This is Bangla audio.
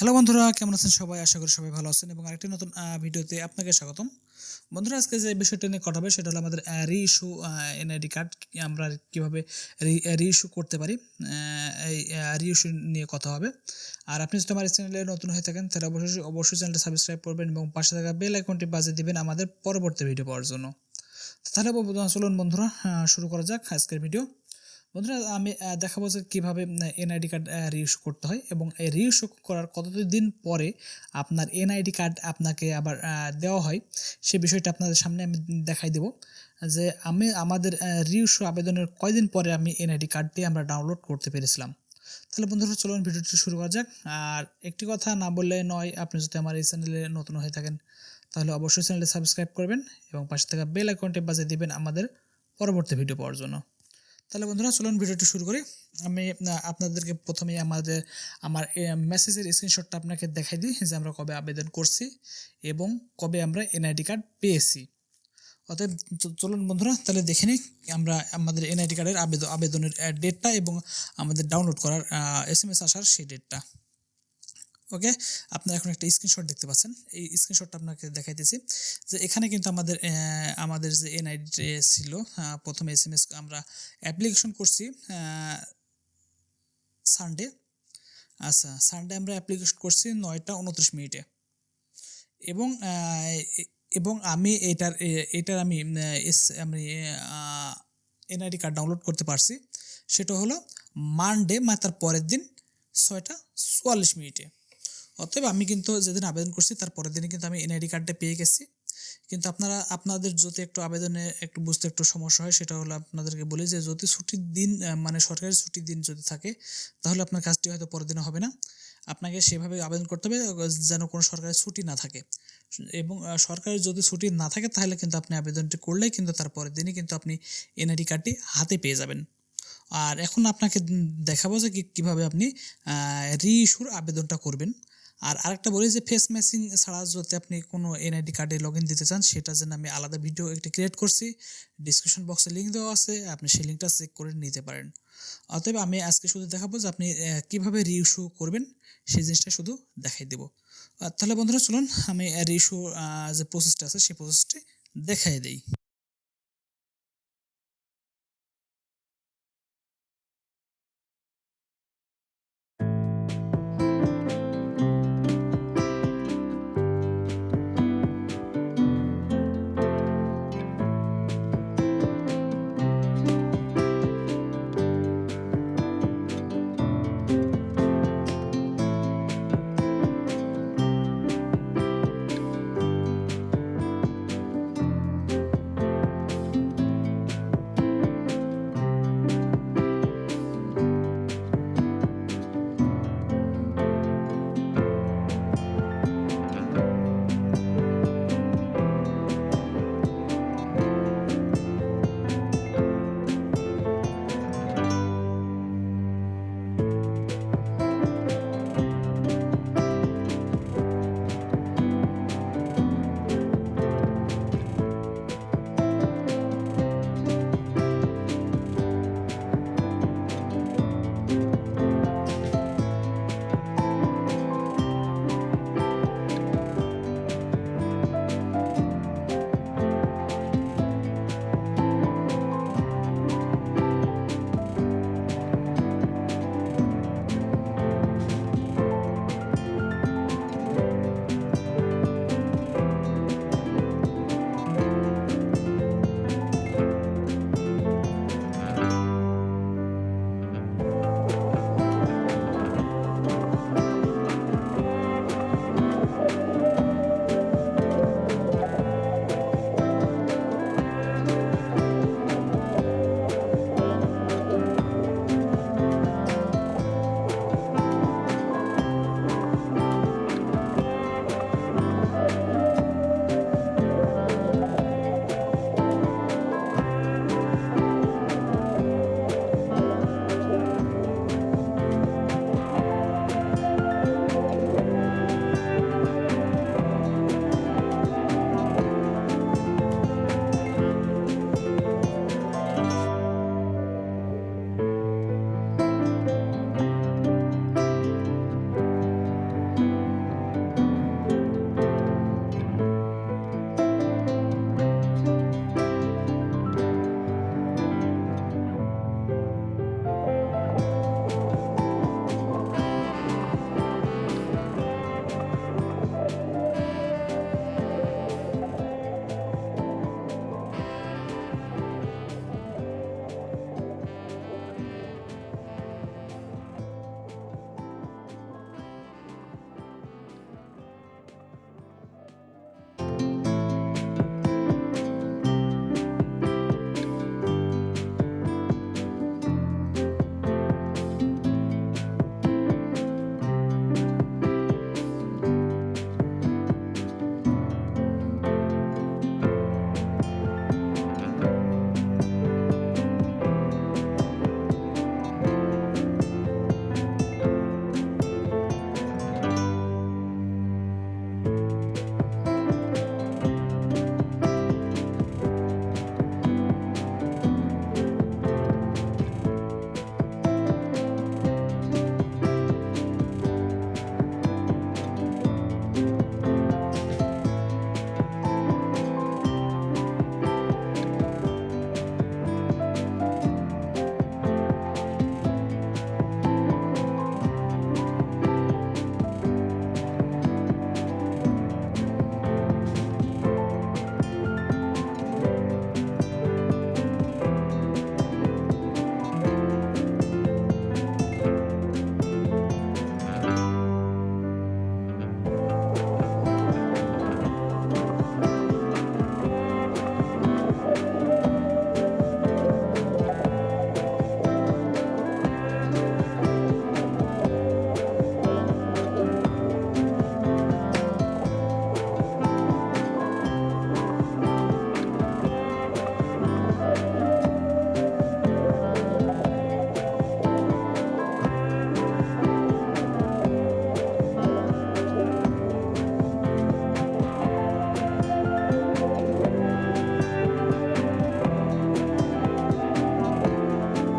হ্যালো বন্ধুরা, কেমন আছেন সবাই? আশা করি সবাই ভালো আছেন এবং আরেকটি নতুন ভিডিওতে আপনাকে স্বাগতম। বন্ধুরা, আজকে যে বিষয়টা নিয়ে কথা হবে সেটা হলো আমাদের রিইস্যু এনআইডি কার্ড আমরা কীভাবে রিইস্যু করতে পারি। এই রিইস্যু নিয়ে কথা হবে। আর আপনি যদি আমার চ্যানেলে নতুন হয়ে থাকেন তাহলে অবশ্যই চ্যানেলটা সাবস্ক্রাইব করবেন এবং পাশে থাকা বেল আইকনটি বাজিয়ে দিবেন আমাদের পরবর্তী ভিডিও পাওয়ার জন্য। তাহলে চলুন বন্ধুরা, শুরু করা যাক আজকের ভিডিও। বন্ধুরা, আমি দেখাবো যে কীভাবে এনআইডি কার্ড রিইস্যু করতে হয় এবং এই রিইস্যু করার কতদিন পরে আপনার এনআইডি কার্ড আপনাকে আবার দেওয়া হয় সে বিষয়টা আপনাদের সামনে আমি দেখাই দেব যে আমাদের রিইস্যু আবেদনের কয়দিন পরে আমি এনআইডি কার্ডটি আমরা ডাউনলোড করতে পেরেছিলাম। তাহলে বন্ধুরা, চলুন ভিডিওটি শুরু করা যাক। আর একটি কথা না বললে নয়, আপনি যদি আমার এই চ্যানেলে নতুন হয়ে থাকেন তাহলে অবশ্যই চ্যানেলটি সাবস্ক্রাইব করবেন এবং পাশে থাকা বেল আইকনটি বাজিয়ে দিবেন আমাদের পরবর্তী ভিডিও পাওয়ার জন্য। তাহলে বন্ধুরা, চলুন ভিডিওটি শুরু করি। আমি আপনাদেরকে প্রথমেই আমার মেসেজের স্ক্রিনশটটা আপনাকে দেখাই দিই যে আমরা কবে আবেদন করছি এবং কবে আমরা এনআইডি কার্ড পেয়েছি। অতএব চলুন বন্ধুরা, তাহলে দেখে নিই আমরা আমাদের এনআইডি কার্ডের আবেদনের ডেটটা এবং আমাদের ডাউনলোড করার SMS আসার সেই ডেটটা। ওকে, আপনারা এখন একটা স্ক্রিনশট দেখতে পাচ্ছেন। এই স্ক্রিনশটটা আপনাকে দেখাইতেছি যে এখানে কিন্তু আমাদের যে এনআইডি ছিল, প্রথমে SMS আমরা অ্যাপ্লিকেশন করছি সানডে। আচ্ছা, সানডে আমরা অ্যাপ্লিকেশন করছি 9টা 29 এবং আমি আমি এনআইডি কার্ড ডাউনলোড করতে পারছি সেটা হলো মানডে, মানে তার পরের দিন 6টা 44। অতএব আমি কিন্তু যেদিন আবেদন করছি তার পরের দিনে কিন্তু আমি এনআইডি কার্ডটা পেয়ে গেছি। কিন্তু আপনাদের যদি একটু আবেদনে একটু বুঝতে একটু সমস্যা হয় সেটা হলো আপনাদেরকে বলি যে যদি ছুটির দিন মানে সরকারি ছুটির দিন যদি থাকে তাহলে আপনার কাজটি হয়তো পরের দিনে হবে না। আপনাকে সেভাবে আবেদন করতে হবে যেন কোনো সরকারি ছুটি না থাকে এবং সরকারি যদি ছুটি না থাকে তাহলে কিন্তু আপনি আবেদনটি করলেই কিন্তু তার পরের দিনই কিন্তু আপনি এনআইডি কার্ডটি হাতে পেয়ে যাবেন। আর এখন আপনাকে দেখাবো যে কীভাবে আপনি রিইস্যুর আবেদনটা করবেন। আর আরেকটা বলি যে ফেস ম্যাচিং ছাড়া যদি আপনি কোনো এনআইডি কার্ডে লগ ইন দিতে চান সেটার জন্য আমি আলাদা ভিডিও একটি ক্রিয়েট করছি, ডিসক্রিপশন বক্সে লিঙ্ক দেওয়া আছে, আপনি সেই লিঙ্কটা চেক করে নিতে পারেন। অতএব আমি আজকে শুধু দেখাবো যে আপনি কীভাবে রিইস্যু করবেন সেই জিনিসটা শুধু দেখাই দেবো। তাহলে বন্ধুরা, চলুন আমি রিইস্যু যে প্রসেসটা আছে সেই প্রসেসটি দেখাই দিই।